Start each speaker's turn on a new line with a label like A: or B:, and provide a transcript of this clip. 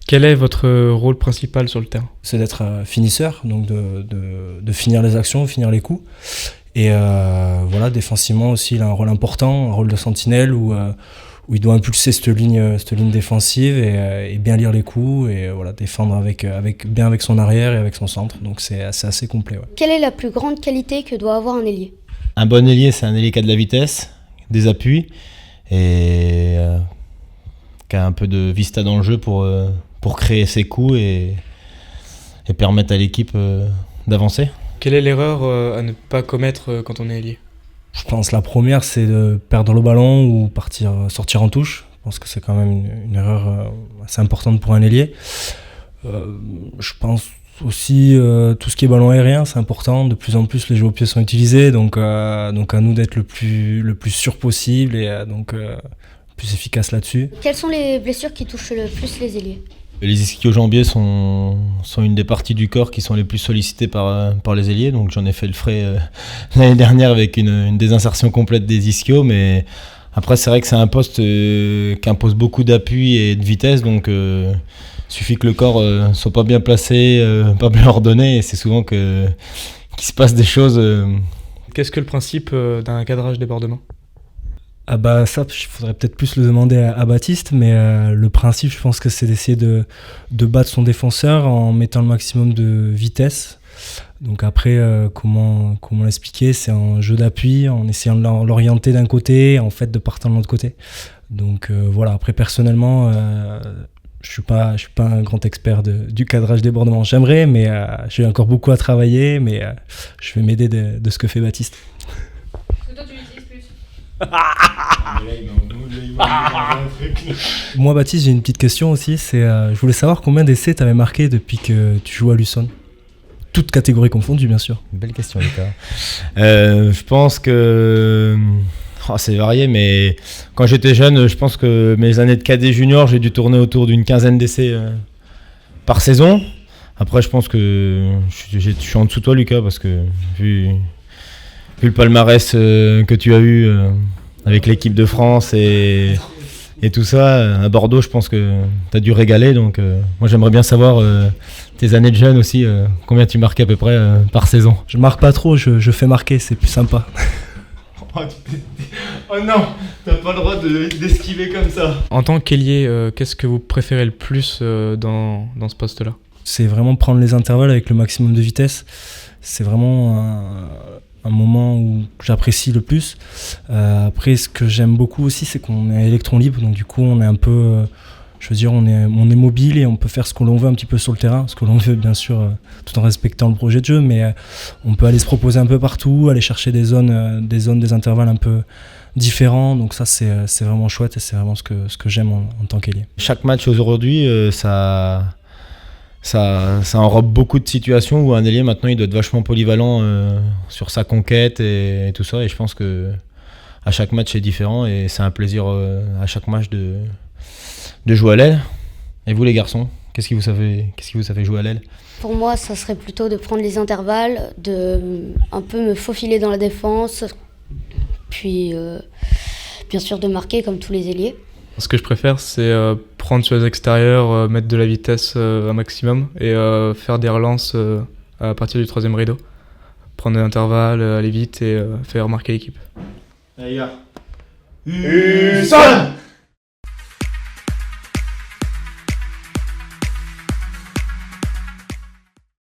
A: Quel est votre rôle principal sur le terrain?
B: C'est d'être finisseur, donc de finir les actions, finir les coups. Et voilà, défensivement aussi, il a un rôle important, un rôle de sentinelle où il doit impulser cette ligne défensive et bien lire les coups et voilà, défendre bien avec son arrière et avec son centre. Donc c'est assez complet. Ouais.
C: Quelle est la plus grande qualité que doit avoir un ailier?
D: Un bon ailier, c'est un ailier qui a de la vitesse, des appuis et qui a un peu de vista dans le jeu pour créer ses coups et permettre à l'équipe d'avancer.
A: Quelle est l'erreur à ne pas commettre quand on est ailier?
B: Je pense que la première, c'est de perdre le ballon ou sortir en touche. Je pense que c'est quand même une erreur assez importante pour un ailier. Je pense aussi tout ce qui est ballon aérien, c'est important. De plus en plus, les jeux au pied sont utilisés, donc à nous d'être le plus sûr possible et plus efficace là-dessus.
C: Quelles sont les blessures qui touchent le plus les ailiers?
D: Les ischio-jambiers sont une des parties du corps qui sont les plus sollicitées par les ailiers. Donc j'en ai fait le frais l'année dernière avec une désinsertion complète des ischios. Mais après, c'est vrai que c'est un poste qui impose beaucoup d'appui et de vitesse. Donc il suffit que le corps soit pas bien placé, pas bien ordonné. Et c'est souvent qu'il se passe des choses.
A: Qu'est-ce que le principe d'un cadrage débordement?
B: Ah bah ça, il faudrait peut-être plus le demander à Baptiste, mais le principe, je pense que c'est d'essayer de battre son défenseur en mettant le maximum de vitesse. Donc après, comment l'expliquer? C'est un jeu d'appui, en essayant de l'orienter d'un côté, en fait de partir de l'autre côté. Donc voilà, après personnellement, je suis pas un grand expert du cadrage débordement. J'aimerais, mais j'ai encore beaucoup à travailler, mais je vais m'aider de ce que fait Baptiste. Moi Baptiste, j'ai une petite question aussi, je voulais savoir combien d'essais t'avais marqué depuis que tu joues à Luçon, toutes catégories confondues bien sûr.
D: Belle question Lucas. Je pense que c'est varié, mais quand j'étais jeune, je pense que mes années de cadet junior, j'ai dû tourner autour d'une quinzaine d'essais par saison. Après je pense que je suis en dessous de toi Lucas, parce que vu le palmarès que tu as eu avec l'équipe de France et tout ça, à Bordeaux, je pense que tu as dû régaler. Donc moi, j'aimerais bien savoir tes années de jeune aussi, combien tu marquais à peu près par saison.
B: Je marque pas trop, je fais marquer, c'est plus sympa.
D: Oh non, t'as pas le droit d'esquiver comme ça.
A: En tant qu'ailier, qu'est-ce que vous préférez le plus dans ce poste-là?
B: C'est vraiment prendre les intervalles avec le maximum de vitesse. C'est vraiment un moment où j'apprécie le plus. Après, ce que j'aime beaucoup aussi, c'est qu'on est à électron libre, donc du coup on est un peu, on est mobile et on peut faire ce que l'on veut un petit peu sur le terrain, ce que l'on veut bien sûr, tout en respectant le projet de jeu, mais on peut aller se proposer un peu partout, aller chercher des intervalles un peu différents, donc ça c'est vraiment chouette et c'est vraiment ce que j'aime en tant qu'ailier.
D: Chaque match aujourd'hui, ça enrobe beaucoup de situations où un ailier maintenant il doit être vachement polyvalent sur sa conquête et tout ça, et je pense que à chaque match c'est différent et c'est un plaisir à chaque match de jouer à l'aile. Et vous les garçons, qu'est-ce qui vous fait jouer à l'aile?
C: Pour moi, ça serait plutôt de prendre les intervalles, de un peu me faufiler dans la défense, puis bien sûr de marquer comme tous les ailiers.
A: Ce que je préfère, c'est prendre sur les extérieurs, mettre de la vitesse un maximum et faire des relances à partir du troisième rideau. Prendre des intervalles, aller vite et faire marquer l'équipe.
D: Allez, gars. Luçon!